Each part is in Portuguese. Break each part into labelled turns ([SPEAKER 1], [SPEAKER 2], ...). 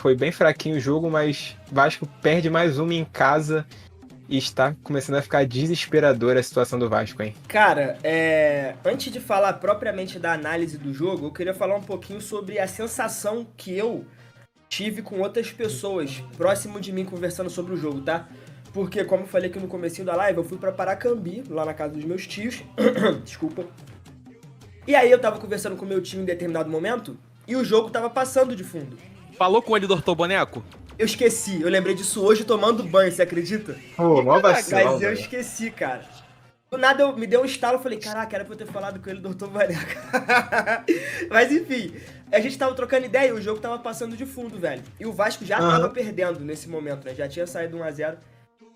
[SPEAKER 1] foi bem fraquinho o jogo, mas Vasco perde mais uma em casa e está começando a ficar desesperadora a situação do Vasco, hein?
[SPEAKER 2] Cara, antes de falar propriamente da análise do jogo, eu queria falar um pouquinho sobre a sensação que eu tive com outras pessoas próximo de mim conversando sobre o jogo, tá? Porque, como eu falei aqui no comecinho da live, eu fui pra Paracambi, lá na casa dos meus tios. Desculpa. E aí eu tava conversando com o meu tio em determinado momento e o jogo tava passando de fundo.
[SPEAKER 3] Falou com ele do Dr. Boneco?
[SPEAKER 2] Eu esqueci, eu lembrei disso hoje tomando banho, você acredita?
[SPEAKER 1] Pô, mó vacilão,
[SPEAKER 2] Mas eu
[SPEAKER 1] velho.
[SPEAKER 2] esqueci, cara. Do nada me deu um estalo, eu falei, caraca, era pra eu ter falado com ele do Dr. Boneca. Mas enfim, a gente tava trocando ideia e o jogo tava passando de fundo, velho. E o Vasco já tava perdendo nesse momento, né? Já tinha saído 1-0.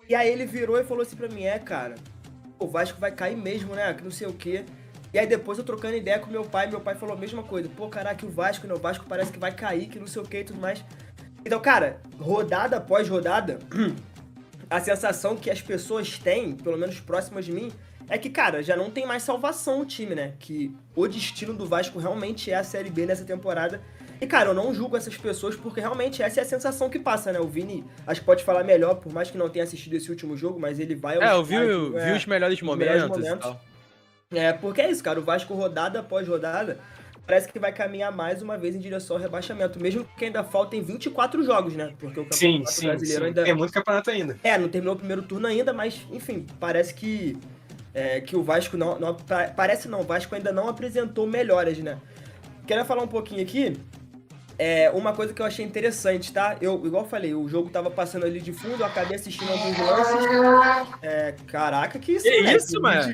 [SPEAKER 2] E aí ele virou e falou assim pra mim, cara, o Vasco vai cair mesmo, né? Que não sei o quê. E aí depois eu trocando ideia com meu pai falou a mesma coisa. Pô, caraca, o Vasco, né? O Vasco parece que vai cair, que não sei o quê e tudo mais. Então, cara, rodada após rodada, a sensação que as pessoas têm, pelo menos próximas de mim, é que, cara, já não tem mais salvação o time, né? Que o destino do Vasco realmente é a Série B nessa temporada. E, cara, eu não julgo essas pessoas porque realmente essa é a sensação que passa, né? O Vini, acho que pode falar melhor, por mais que não tenha assistido esse último jogo, mas ele vai ao
[SPEAKER 3] Eu vi os melhores momentos e tal.
[SPEAKER 2] Porque é isso, cara, o Vasco rodada após rodada parece que vai caminhar mais uma vez em direção ao rebaixamento, mesmo que ainda faltem 24 jogos, né? Porque o Campeonato Brasileiro ainda...
[SPEAKER 1] Tem muito campeonato ainda.
[SPEAKER 2] Não terminou o primeiro turno ainda, mas, enfim, parece que o Vasco o Vasco ainda não apresentou melhoras, né? Quero falar um pouquinho aqui, uma coisa que eu achei interessante, tá? Igual eu falei, o jogo tava passando ali de fundo, eu acabei assistindo alguns lances. Caraca, que isso,
[SPEAKER 3] Que
[SPEAKER 2] moleque?
[SPEAKER 3] isso, mano?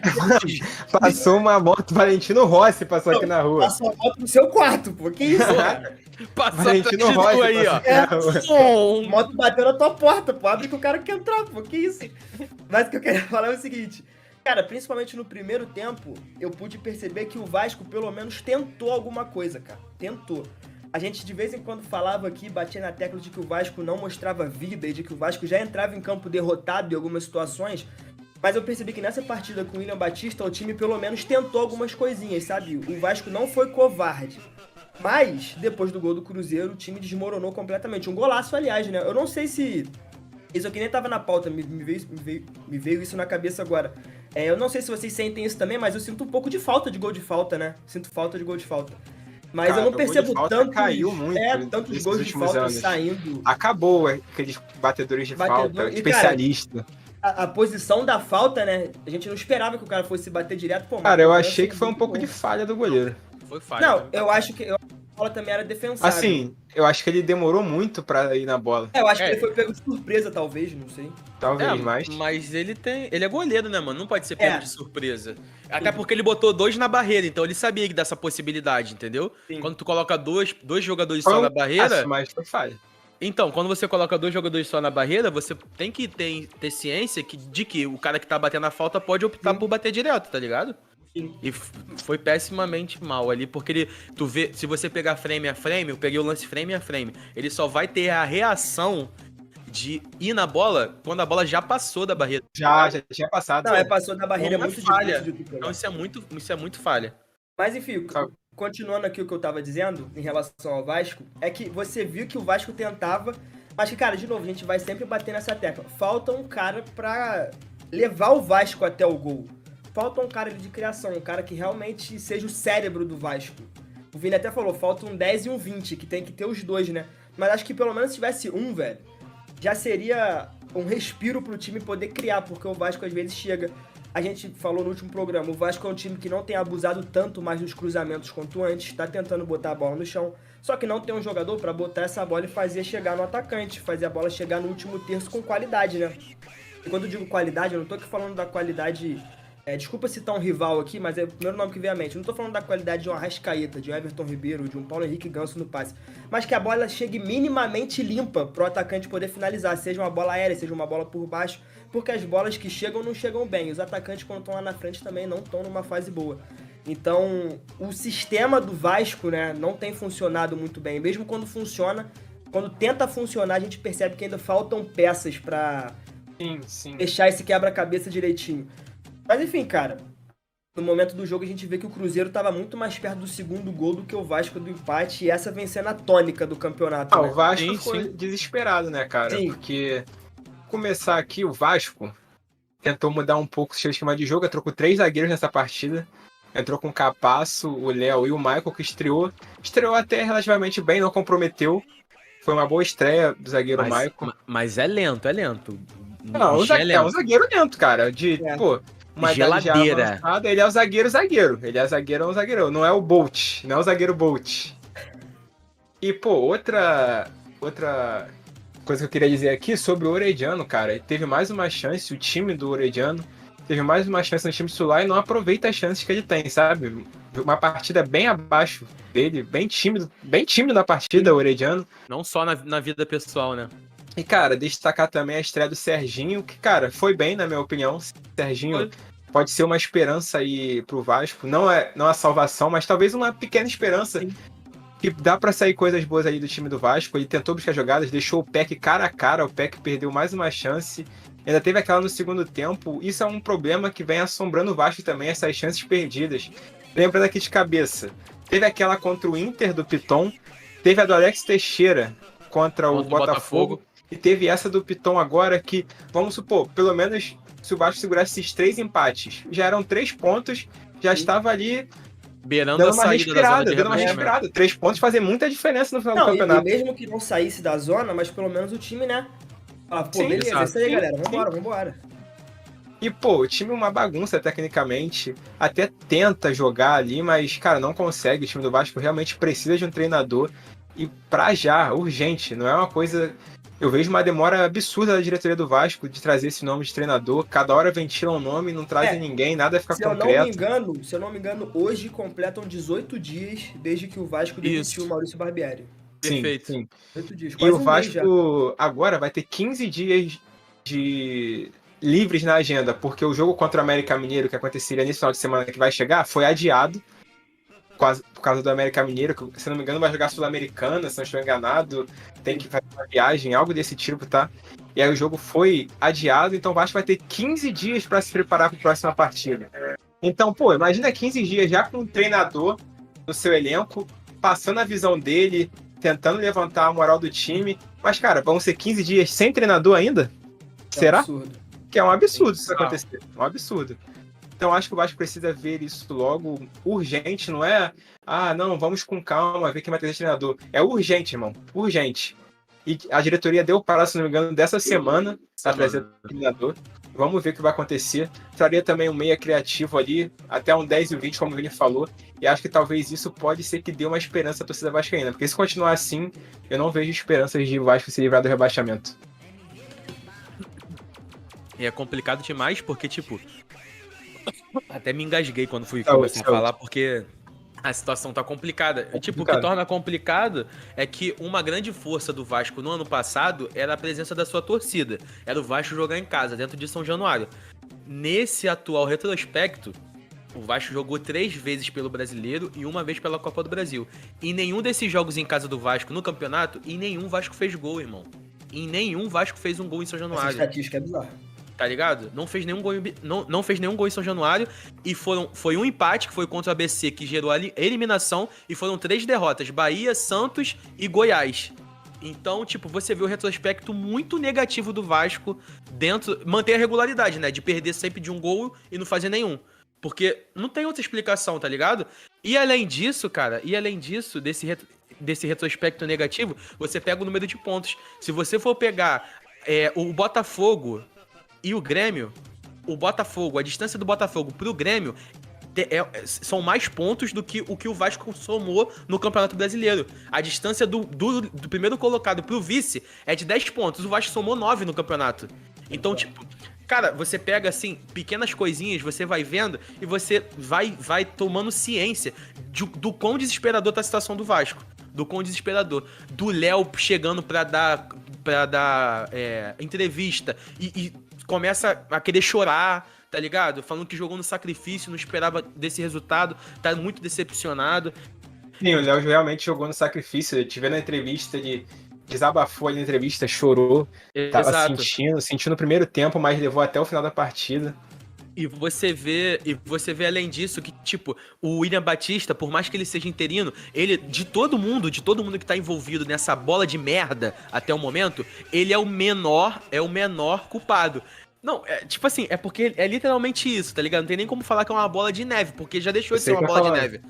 [SPEAKER 1] Passou uma moto, Valentino Rossi passou aqui na rua.
[SPEAKER 2] Passou a moto no seu quarto, pô. Que isso, cara?
[SPEAKER 3] Passou
[SPEAKER 1] Valentino
[SPEAKER 3] atrás de
[SPEAKER 1] Rossi
[SPEAKER 3] tu aí, ó.
[SPEAKER 1] passou aqui na rua.
[SPEAKER 2] A moto bateu na tua porta, pô. Abre que o cara quer entrar, pô. Que isso? Mas o que eu queria falar é o seguinte. Cara, principalmente no primeiro tempo, eu pude perceber que o Vasco pelo menos tentou alguma coisa, cara. Tentou. A gente de vez em quando falava aqui, batia na tecla de que o Vasco não mostrava vida e de que o Vasco já entrava em campo derrotado em algumas situações. Mas eu percebi que nessa partida com o William Batista, o time pelo menos tentou algumas coisinhas, sabe? O Vasco não foi covarde. Mas, depois do gol do Cruzeiro, o time desmoronou completamente. Um golaço, aliás, né? Eu não sei se... Isso aqui nem tava na pauta, me veio isso na cabeça agora. Eu não sei se vocês sentem isso também, mas eu sinto um pouco de falta de gol de falta, né? Sinto falta de gol de falta. Mas
[SPEAKER 1] Cara,
[SPEAKER 2] eu não percebo
[SPEAKER 1] caiu muito
[SPEAKER 2] tantos
[SPEAKER 1] nesses
[SPEAKER 2] gols de
[SPEAKER 1] últimos
[SPEAKER 2] falta
[SPEAKER 1] anos.
[SPEAKER 2] saindo.
[SPEAKER 1] Acabou aqueles batedores de falta,
[SPEAKER 2] E,
[SPEAKER 1] especialista.
[SPEAKER 2] Cara, a posição da falta, né? A gente não esperava que o cara fosse bater direto. Pô,
[SPEAKER 1] Cara, eu achei que foi um pouco de falha do goleiro.
[SPEAKER 3] Foi falha.
[SPEAKER 2] Não, eu acho que a bola também era defensável.
[SPEAKER 1] Assim, eu acho que ele demorou muito pra ir na bola.
[SPEAKER 2] Eu acho que ele foi pego de surpresa, talvez, não sei.
[SPEAKER 1] Talvez mais.
[SPEAKER 3] Mas ele é goleiro, né, mano? Não pode ser pego de surpresa. Até porque ele botou 2 na barreira, então ele sabia dessa possibilidade, entendeu?
[SPEAKER 2] Sim.
[SPEAKER 3] Quando tu coloca dois jogadores só na barreira...
[SPEAKER 1] Mas foi falha.
[SPEAKER 3] Então, quando você coloca 2 jogadores só na barreira, você tem que ter ciência de que o cara que tá batendo a falta pode optar por bater direto, tá ligado?
[SPEAKER 2] Sim.
[SPEAKER 3] E foi pessimamente mal ali, porque tu vê, se você pegar frame a frame, eu peguei o lance frame a frame, ele só vai ter a reação de ir na bola quando a bola já passou da barreira.
[SPEAKER 1] Já tinha passado.
[SPEAKER 2] Não, passou da barreira, é muito
[SPEAKER 3] falha.
[SPEAKER 2] difícil de pegar.
[SPEAKER 3] Então isso é muito falha.
[SPEAKER 2] Mas enfim, continuando aqui o que eu tava dizendo em relação ao Vasco, é que você viu que o Vasco tentava, mas que, cara, de novo, a gente vai sempre bater nessa tecla. Falta um cara pra levar o Vasco até o gol. Falta um cara de criação, um cara que realmente seja o cérebro do Vasco. O Vini até falou, falta um 10 e um 20, que tem que ter os dois, né? Mas acho que pelo menos se tivesse um, velho, já seria um respiro pro time poder criar, porque o Vasco às vezes chega... A gente falou no último programa, o Vasco é um time que não tem abusado tanto mais dos cruzamentos quanto antes, tá tentando botar a bola no chão, só que não tem um jogador pra botar essa bola e fazer chegar no atacante, fazer a bola chegar no último terço com qualidade, né? E quando eu digo qualidade, eu não tô aqui falando da qualidade... desculpa citar um rival aqui, mas é o primeiro nome que vem à mente. Eu não tô falando da qualidade de um Arrascaeta, de um Everton Ribeiro, de um Paulo Henrique Ganso no passe, mas que a bola chegue minimamente limpa pro atacante poder finalizar, seja uma bola aérea, seja uma bola por baixo, porque as bolas que chegam não chegam bem. Os atacantes, quando estão lá na frente, também não estão numa fase boa. Então, o sistema do Vasco, né, não tem funcionado muito bem. Mesmo quando funciona, quando tenta funcionar, a gente percebe que ainda faltam peças pra deixar esse quebra-cabeça direitinho. Mas enfim, cara, no momento do jogo a gente vê que o Cruzeiro estava muito mais perto do segundo gol do que o Vasco do empate, e essa vem sendo a tônica do campeonato, né?
[SPEAKER 1] O Vasco
[SPEAKER 3] Sim,
[SPEAKER 1] ficou
[SPEAKER 3] sim.
[SPEAKER 1] desesperado, né, cara?
[SPEAKER 2] Sim.
[SPEAKER 1] Porque começar aqui, o Vasco tentou mudar um pouco o seu esquema de jogo, entrou com 3 zagueiros nessa partida. Entrou com o Capasso, o Léo e o Michael, que estreou até relativamente bem, não comprometeu. Foi uma boa estreia do zagueiro Michael.
[SPEAKER 3] Mas é lento, é lento.
[SPEAKER 1] Não,
[SPEAKER 3] O Jean
[SPEAKER 1] é um zagueiro lento, cara.
[SPEAKER 2] É.
[SPEAKER 1] Uma idade já
[SPEAKER 3] Geladeira.
[SPEAKER 1] avançada, ele é o zagueiro. Ele é zagueiro, não é o Bolt, não é o zagueiro Bolt. E, outra coisa que eu queria dizer aqui sobre o Orediano, cara. Ele teve mais uma chance, o time do Orediano teve mais uma chance no time titular e não aproveita as chances que ele tem, sabe? Uma partida bem abaixo dele, bem tímido na partida, o Orediano.
[SPEAKER 3] Não só na vida pessoal, né?
[SPEAKER 1] E, cara, destacar também a estreia do Serginho, que, cara, foi bem, na minha opinião. Serginho pode ser uma esperança aí pro Vasco. Não a salvação, mas talvez uma pequena esperança.
[SPEAKER 2] Sim.
[SPEAKER 1] Que dá pra sair coisas boas aí do time do Vasco. Ele tentou buscar jogadas, deixou o Peck cara a cara. O Peck perdeu mais uma chance. Ainda teve aquela no segundo tempo. Isso é um problema que vem assombrando o Vasco também, essas chances perdidas. Lembrando aqui de cabeça. Teve aquela contra o Inter do Piton. Teve a do Alex Teixeira contra o Botafogo. E teve essa do Piton agora que, vamos supor, pelo menos se o Vasco segurasse esses 3 empates, já eram 3 pontos, já estava ali
[SPEAKER 3] beirando
[SPEAKER 1] dando
[SPEAKER 3] a saída da zona de
[SPEAKER 1] dando uma
[SPEAKER 3] rebaixamento.
[SPEAKER 1] respirada. 3 pontos fazem muita diferença no final do
[SPEAKER 2] Não, e
[SPEAKER 1] campeonato.
[SPEAKER 2] mesmo que não saísse da zona, mas pelo menos o time, né? Fala,
[SPEAKER 1] Sim,
[SPEAKER 2] beleza,
[SPEAKER 3] exato.
[SPEAKER 2] isso aí,
[SPEAKER 1] Sim,
[SPEAKER 2] galera,
[SPEAKER 1] sim.
[SPEAKER 2] vambora.
[SPEAKER 1] E, o time é uma bagunça tecnicamente. Até tenta jogar ali, mas, cara, não consegue. O time do Vasco realmente precisa de um treinador. E pra já, urgente. Não é uma coisa... Eu vejo uma demora absurda da diretoria do Vasco de trazer esse nome de treinador. Cada hora ventilam um nome, não trazem ninguém, nada fica
[SPEAKER 2] Se eu
[SPEAKER 1] concreto.
[SPEAKER 2] não me engano, hoje completam 18 dias desde que o Vasco demitiu o Maurício Barbieri.
[SPEAKER 3] Perfeito.
[SPEAKER 1] Sim.
[SPEAKER 2] 18 dias,
[SPEAKER 1] E
[SPEAKER 2] quase
[SPEAKER 1] o
[SPEAKER 2] um mês já.
[SPEAKER 1] Vasco agora vai ter 15 dias de livres na agenda, porque o jogo contra o América Mineiro, que aconteceria nesse final de semana que vai chegar, foi adiado por causa do América Mineiro, que, se não me engano, vai jogar Sul-Americana, se não estou enganado, tem que fazer uma viagem, algo desse tipo, tá? E aí o jogo foi adiado, então o Vasco vai ter 15 dias para se preparar para a próxima partida. Então, imagina 15 dias já com um treinador no seu elenco, passando a visão dele, tentando levantar a moral do time. Mas, cara, vão ser 15 dias sem treinador ainda? Será?
[SPEAKER 2] Absurdo.
[SPEAKER 1] Que é um absurdo isso acontecer. É um absurdo. Então, acho que o Vasco precisa ver isso logo, urgente, não é? Não, vamos com calma, ver quem vai ter treinador. É urgente, irmão. Urgente. E a diretoria deu prazo, se não me engano, dessa semana para trazer o treinador. Vamos ver o que vai acontecer. Traria também um meia criativo ali, até um 10 e 20, como o Vini falou. E acho que talvez isso pode ser que dê uma esperança à torcida vascaína. Porque se continuar assim, eu não vejo esperanças de o Vasco se livrar do rebaixamento.
[SPEAKER 3] E é complicado demais porque, tipo... Até me engasguei quando fui começar a falar, porque a situação tá complicada. Tipo, o que torna complicado é que uma grande força do Vasco no ano passado era a presença da sua torcida. Era o Vasco jogar em casa, dentro de São Januário. Nesse atual retrospecto, o Vasco jogou 3 vezes pelo Brasileiro e 1 vez pela Copa do Brasil. Em nenhum desses jogos em casa do Vasco no campeonato, em nenhum Vasco fez gol, irmão. Em nenhum Vasco fez um gol em São Januário.
[SPEAKER 2] Essa estatística é bizarra.
[SPEAKER 3] Tá ligado? Não fez nenhum gol, não fez nenhum gol em São Januário. E foi um empate que foi contra o ABC, que gerou a eliminação. E foram 3 derrotas: Bahia, Santos e Goiás. Então, tipo, você vê o retrospecto muito negativo do Vasco dentro... Manter a regularidade, né? De perder sempre de um gol e não fazer nenhum. Porque não tem outra explicação, tá ligado? E além disso, cara, desse retrospecto negativo, você pega o número de pontos. Se você for pegar o Botafogo e o Grêmio, a distância do Botafogo pro Grêmio são mais pontos do que o Vasco somou no Campeonato Brasileiro. A distância do primeiro colocado pro vice é de 10 pontos. O Vasco somou 9 no campeonato. Então, tipo, cara, você pega, assim, pequenas coisinhas, você vai vendo e você vai tomando ciência do quão desesperador tá a situação do Vasco. Do quão desesperador. Do Léo chegando pra dar entrevista e começa a querer chorar, tá ligado? Falando que jogou no sacrifício, não esperava desse resultado, tá muito decepcionado.
[SPEAKER 1] Sim, o Léo realmente jogou no sacrifício. Eu tive na entrevista, ele desabafou ali na entrevista, chorou. Tava sentindo o primeiro tempo, mas levou até o final da partida.
[SPEAKER 3] E você vê além disso que, tipo, o William Batista, por mais que ele seja interino, ele, de todo mundo que tá envolvido nessa bola de merda até o momento, ele é o menor culpado. Não, tipo assim, é porque é literalmente isso, tá ligado? Não tem nem como falar que é uma bola de neve, porque já deixou de ser uma bola de neve.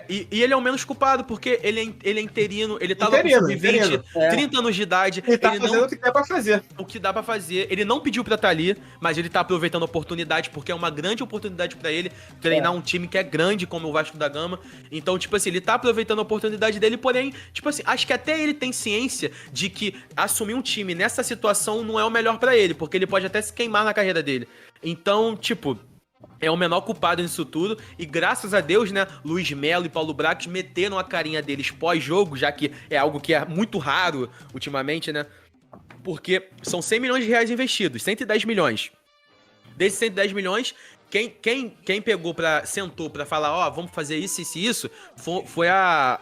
[SPEAKER 3] E ele é o menos culpado, porque ele é interino, ele tava com sub-20, 30 anos de idade.
[SPEAKER 1] Ele tá fazendo o que dá pra fazer.
[SPEAKER 3] O que dá pra fazer. Ele não pediu pra estar ali, mas ele tá aproveitando a oportunidade, porque é uma grande oportunidade pra ele treinar um time que é grande, como o Vasco da Gama. Então, tipo assim, ele tá aproveitando a oportunidade dele, porém, tipo assim, acho que até ele tem ciência de que assumir um time nessa situação não é o melhor pra ele, porque ele pode até se queimar na carreira dele. Então, tipo, é o menor culpado nisso tudo, e graças a Deus, né, Luiz Melo e Paulo Brax meteram a carinha deles pós-jogo, já que é algo que é muito raro ultimamente, né, porque são 100 milhões de reais investidos, 110 milhões. Desses 110 milhões, quem pegou sentou pra falar, ó, vamos fazer isso, foi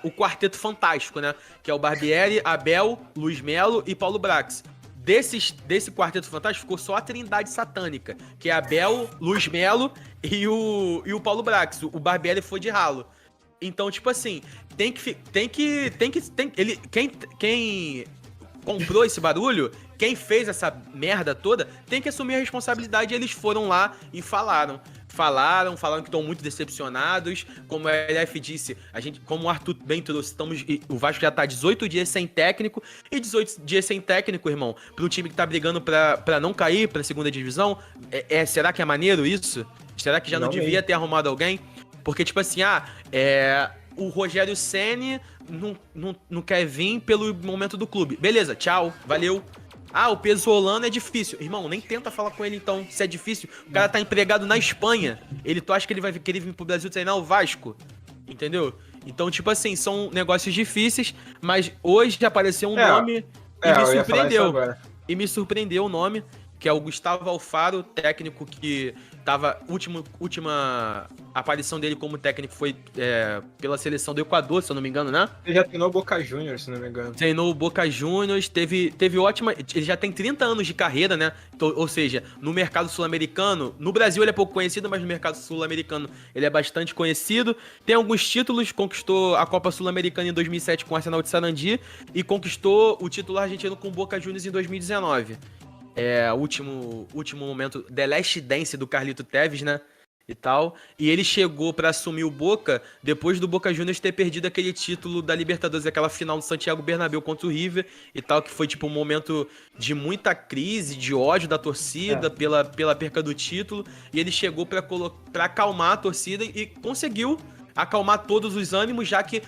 [SPEAKER 3] o Quarteto Fantástico, né, que é o Barbieri, Abel, Luiz Melo e Paulo Brax. Desse Quarteto Fantástico ficou só a trindade satânica, que é Abel, Luiz Melo e o Paulo Brax. O Barbieri foi de ralo. Então, tipo assim, quem comprou esse barulho, quem fez essa merda toda, tem que assumir a responsabilidade. Eles foram lá e falaram que estão muito decepcionados. Como a LF disse, como o Arthur bem trouxe, o Vasco já tá 18 dias sem técnico, e 18 dias sem técnico, irmão, para um time que tá brigando pra não cair pra segunda divisão, será que é maneiro isso? Será que já não devia ter arrumado alguém? Porque, tipo assim, o Rogério Ceni não quer vir pelo momento do clube. Beleza, tchau, valeu. O Pesolano é difícil. Irmão, nem tenta falar com ele então, se é difícil. O cara tá empregado na Espanha. Tu acha que ele vai querer vir pro Brasil treinar o Vasco? Entendeu? Então, tipo assim, são negócios difíceis, mas hoje apareceu um nome e me surpreendeu. E me surpreendeu o nome, que é o Gustavo Alfaro, técnico que tava... Última aparição dele como técnico foi pela seleção do Equador, se eu não me engano, né?
[SPEAKER 1] Ele já treinou o Boca Juniors, se não me engano.
[SPEAKER 3] Treinou o Boca Juniors, teve ótima... Ele já tem 30 anos de carreira, né? Então, ou seja, no mercado sul-americano... No Brasil ele é pouco conhecido, mas no mercado sul-americano ele é bastante conhecido. Tem alguns títulos, conquistou a Copa Sul-Americana em 2007 com o Arsenal de Sarandi e conquistou o título argentino com o Boca Juniors em 2019. O último momento, The Last Dance do Carlito Tevez, né? E tal. E ele chegou pra assumir o Boca depois do Boca Juniors ter perdido aquele título da Libertadores, aquela final do Santiago Bernabéu contra o River e tal, que foi tipo um momento de muita crise, de ódio da torcida pela perca do título. E ele chegou pra acalmar a torcida e conseguiu acalmar todos os ânimos, já que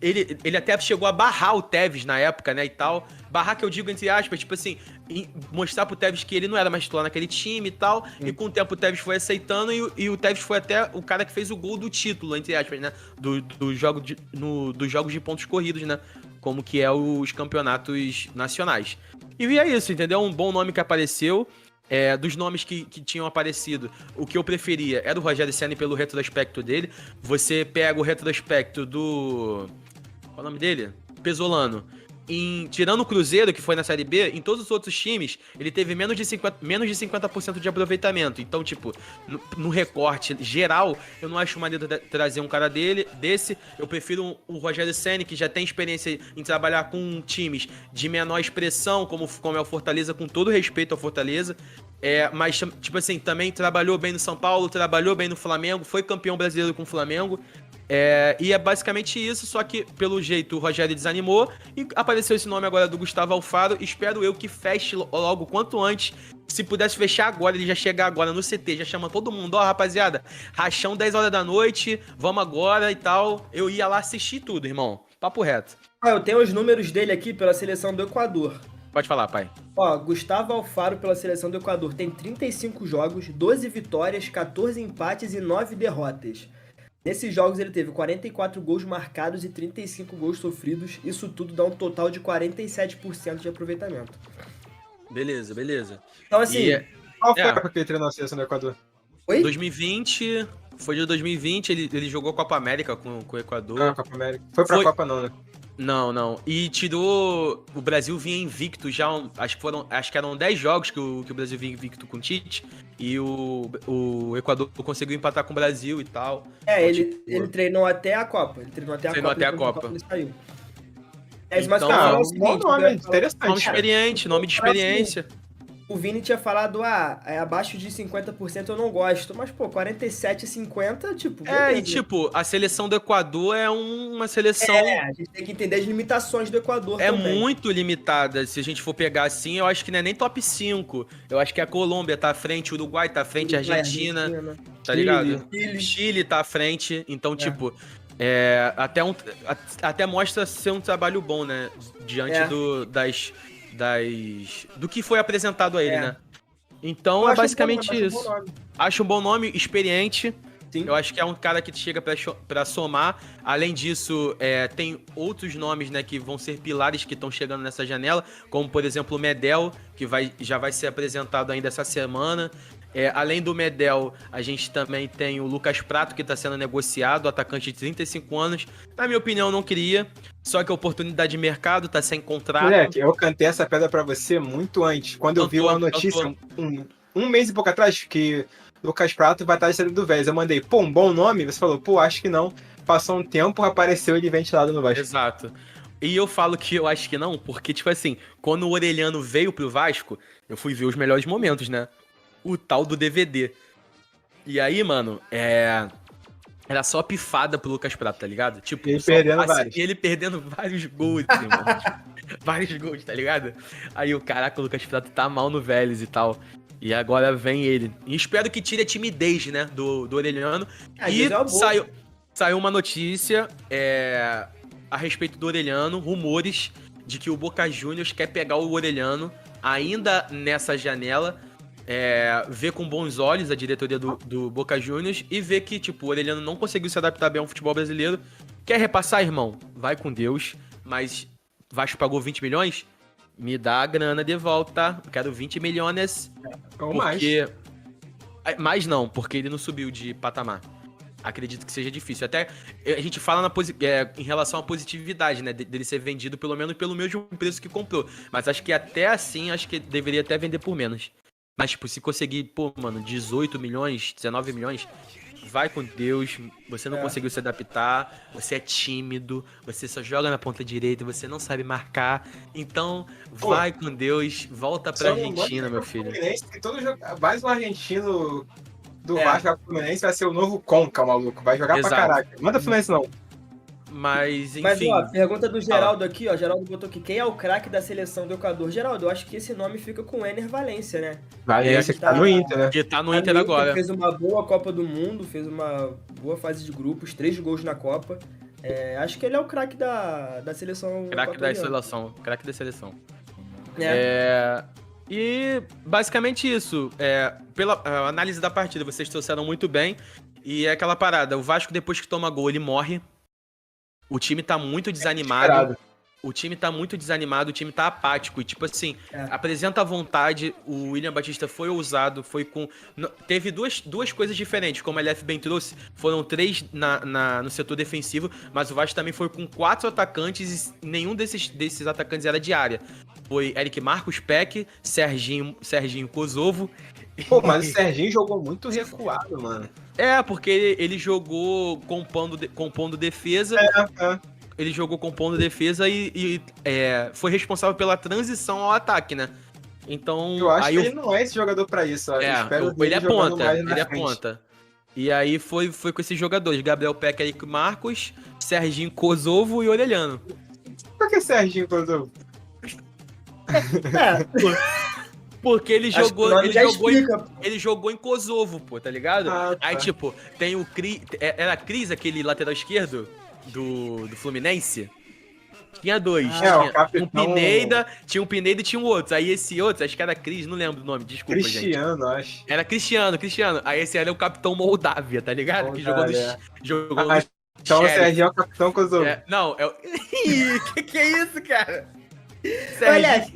[SPEAKER 3] ele até chegou a barrar o Tevez na época, né, e tal. Barrar, que eu digo entre aspas, tipo assim, mostrar pro Tevez que ele não era mais titular naquele time e tal. E com o tempo o Tevez foi aceitando e o Tevez foi até o cara que fez o gol do título, entre aspas, né, dos jogos de pontos corridos, né, como que é os campeonatos nacionais. E é isso, entendeu? Um bom nome que apareceu. Dos nomes que tinham aparecido, o que eu preferia era o Rogério Ceni pelo retrospecto dele. Você pega o retrospecto do... Qual é o nome dele? Pesolano. Tirando o Cruzeiro, que foi na Série B, em todos os outros times, ele teve menos de 50% de aproveitamento. Então, tipo, no recorte geral, eu não acho maneiro trazer um cara desse. Eu prefiro o Rogério Ceni, que já tem experiência em trabalhar com times de menor expressão, como é o Fortaleza, com todo respeito ao Fortaleza. Mas, tipo assim, também trabalhou bem no São Paulo, trabalhou bem no Flamengo, foi campeão brasileiro com o Flamengo. E é basicamente isso, só que pelo jeito o Rogério desanimou e apareceu esse nome agora do Gustavo Alfaro. Espero eu que feche logo quanto antes. Se pudesse fechar agora, ele já chegar agora no CT, já chama todo mundo, rapaziada, rachão 10 horas da noite, vamos agora e tal. Eu ia lá assistir tudo, irmão, papo reto.
[SPEAKER 2] Eu tenho os números dele aqui pela seleção do Equador.
[SPEAKER 3] Pode falar, pai.
[SPEAKER 2] Gustavo Alfaro pela seleção do Equador tem 35 jogos, 12 vitórias, 14 empates e 9 derrotas. Nesses jogos ele teve 44 gols marcados e 35 gols sofridos. Isso tudo dá um total de 47% de aproveitamento.
[SPEAKER 3] Beleza.
[SPEAKER 2] Então, assim...
[SPEAKER 1] Qual foi a época que ele treinou a seleção do Equador?
[SPEAKER 2] Oi?
[SPEAKER 3] 2020... Foi de 2020, ele jogou Copa América com o Equador.
[SPEAKER 1] Copa América. Foi pra Copa não, né?
[SPEAKER 3] Não. E tirou. O Brasil vinha invicto já. Acho que eram 10 jogos que o Brasil vinha invicto com o Tite. E o Equador conseguiu empatar com o Brasil e tal.
[SPEAKER 2] Ele treinou até a Copa. Ele treinou até a Copa. Ele saiu. Mas
[SPEAKER 3] Então,
[SPEAKER 2] falar o seguinte,
[SPEAKER 1] bom nome, interessante.
[SPEAKER 3] Nome de experiência.
[SPEAKER 2] O Vini tinha falado, abaixo de 50% eu não gosto. Mas, pô, 47 e 50, tipo...
[SPEAKER 3] E tipo, a seleção do Equador é uma seleção...
[SPEAKER 2] a gente tem que entender as limitações do Equador também.
[SPEAKER 3] É muito limitada, se a gente for pegar assim, eu acho que não é nem top 5. Eu acho que a Colômbia tá à frente, o Uruguai tá à frente, a Argentina, tá ligado? Chile tá à frente, então, tipo... até mostra ser um trabalho bom, né? Diante do que foi apresentado a ele, né? Então é basicamente isso. Acho um bom nome, experiente.
[SPEAKER 2] Sim.
[SPEAKER 3] Eu acho que é um cara que chega pra somar. Além disso, tem outros nomes, né, que vão ser pilares que estão chegando nessa janela, como por exemplo o Medel, que já vai ser apresentado ainda essa semana. Além do Medel, a gente também tem o Lucas Prato, que está sendo negociado, atacante de 35 anos. Na minha opinião, não queria. Só que a oportunidade de mercado está sem contrato.
[SPEAKER 1] Moleque, eu cantei essa pedra pra você muito antes. Quando eu vi uma notícia, um mês e pouco atrás, que Lucas Prato vai estar saindo do Vélez. Eu mandei, um bom nome? Você falou, acho que não. Passou um tempo, apareceu ele ventilado no Vasco.
[SPEAKER 3] Exato. E eu falo que eu acho que não, porque, tipo assim, quando o Orelhano veio pro Vasco, eu fui ver os melhores momentos, né? O tal do DVD. E aí, mano, era só pifada pro Lucas Prato, tá ligado? Tipo, ele perdendo vários gols, irmão. Vários gols, tá ligado? Aí o caraca, o Lucas Prato tá mal no Vélez e tal. E agora vem ele. E espero que tire a timidez, né, do Orelhano. E saiu uma notícia a respeito do Orelhano, rumores de que o Boca Juniors quer pegar o Orelhano ainda nessa janela. Ver com bons olhos a diretoria do Boca Juniors e ver que, tipo, o Orelhano não conseguiu se adaptar bem ao futebol brasileiro. Quer repassar, irmão? Vai com Deus, mas Vasco pagou 20 milhões? Me dá a grana de volta. Eu quero 20 milhões.
[SPEAKER 1] Ou mais.
[SPEAKER 3] Mais não, porque ele não subiu de patamar. Acredito que seja difícil. Até a gente fala em relação à positividade, né? Dele ser vendido pelo menos pelo mesmo preço que comprou. Mas acho que até assim, acho que deveria até vender por menos. Mas, tipo, se conseguir, 18 milhões, 19 milhões, vai com Deus, você não conseguiu se adaptar, você é tímido, você só joga na ponta direita, você não sabe marcar, então vai com Deus, volta pra Argentina, meu filho.
[SPEAKER 1] Mais um argentino do Vasco Fluminense vai ser o novo Conca, maluco, vai jogar pra caraca. Manda Fluminense não.
[SPEAKER 3] Mas, enfim...
[SPEAKER 2] Mas, ó, pergunta do Geraldo aqui, ó. Geraldo botou aqui, quem é o craque da seleção do Equador? Geraldo, eu acho que esse nome fica com o Ener Valencia, né?
[SPEAKER 1] Valencia que tá no Inter, né?
[SPEAKER 3] Que tá no Inter agora.
[SPEAKER 2] Fez uma boa Copa do Mundo, fez uma boa fase de grupos, 3 gols na Copa. Acho que ele é o craque da seleção.
[SPEAKER 3] Craque da seleção. E basicamente isso. Pela análise da partida, vocês trouxeram muito bem. E é aquela parada, o Vasco depois que toma gol, ele morre. O time tá muito desanimado. O time tá apático. E, tipo assim, apresenta a vontade. O William Batista foi ousado, foi com... Teve duas coisas diferentes, como a LF bem trouxe. Foram 3 no setor defensivo, mas o Vasco também foi com 4 atacantes e nenhum desses atacantes era de área. Foi Eric Marcos, Peck, Serginho Kosovo.
[SPEAKER 1] Mas o Serginho jogou muito recuado, mano.
[SPEAKER 3] Porque ele jogou compondo defesa. Ele jogou compondo defesa e foi responsável pela transição ao ataque, né? Então...
[SPEAKER 1] Eu acho que ele não é esse jogador pra isso.
[SPEAKER 3] Ele é ponta. E aí foi com esses jogadores. Gabriel Peck, Eric Marcos, Serginho Kosovo e Orelhano.
[SPEAKER 1] Por que Serginho Kosovo?
[SPEAKER 3] Porque ele jogou em Kosovo, pô, tá ligado? Tá. Aí, tipo, tem o Cris... Era Cris, aquele lateral esquerdo do Fluminense? Tinha 2. Tinha um Pineda e tinha um outro. Aí esse outro, acho que era Cris, não lembro o nome, desculpa,
[SPEAKER 1] Cristiano,
[SPEAKER 3] gente.
[SPEAKER 1] acho.
[SPEAKER 3] Era Cristiano. Aí esse era o capitão Moldávia, tá ligado? Que jogou no...
[SPEAKER 1] Então o Serginho é o capitão Kosovo.
[SPEAKER 3] Não, é o... que é isso, cara?
[SPEAKER 2] Olha,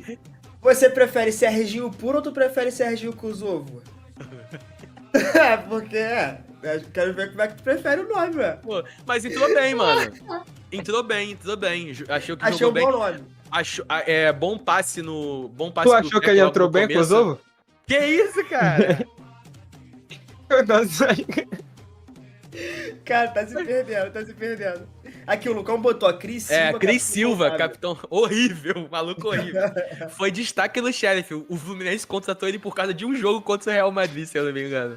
[SPEAKER 2] você prefere Serginho puro ou tu prefere Serginho Kosovo? Porque, quero ver como é que tu prefere o nome, velho.
[SPEAKER 3] Mas entrou bem, mano. Entrou bem. Achou que
[SPEAKER 2] Achei
[SPEAKER 3] jogou
[SPEAKER 2] um
[SPEAKER 3] bem.
[SPEAKER 2] bom nome.
[SPEAKER 3] Bom passe no. Bom passe
[SPEAKER 1] Tu
[SPEAKER 3] do
[SPEAKER 1] achou que
[SPEAKER 3] Pepe
[SPEAKER 1] ele
[SPEAKER 3] logo
[SPEAKER 1] entrou
[SPEAKER 3] no
[SPEAKER 1] bem com o
[SPEAKER 3] começo.
[SPEAKER 1] Kosovo?
[SPEAKER 3] Que isso, cara?
[SPEAKER 1] Nossa,
[SPEAKER 2] Cara, tá se perdendo. Aqui, o Lucão botou a Cris Silva.
[SPEAKER 3] Cris Silva,
[SPEAKER 2] capitão.
[SPEAKER 3] capitão horrível, maluco horrível. Foi destaque no Sheriff. O Fluminense contratou ele por causa de um jogo contra o Real Madrid, se eu não me engano.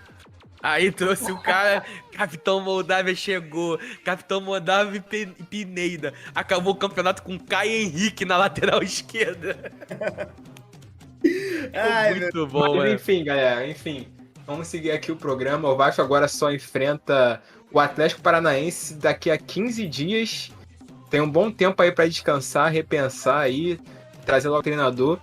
[SPEAKER 3] Aí trouxe o cara, Capitão Moldávia chegou, Capitão Moldávia e Pineda. Acabou o campeonato com Caio Henrique na lateral esquerda.
[SPEAKER 2] Ai,
[SPEAKER 3] Muito bom,
[SPEAKER 1] Mas
[SPEAKER 3] mano.
[SPEAKER 1] enfim, galera, vamos seguir aqui o programa. O Vasco agora só enfrenta o Atlético Paranaense daqui a 15 dias. Tem um bom tempo aí pra descansar, repensar aí, trazer logo o treinador.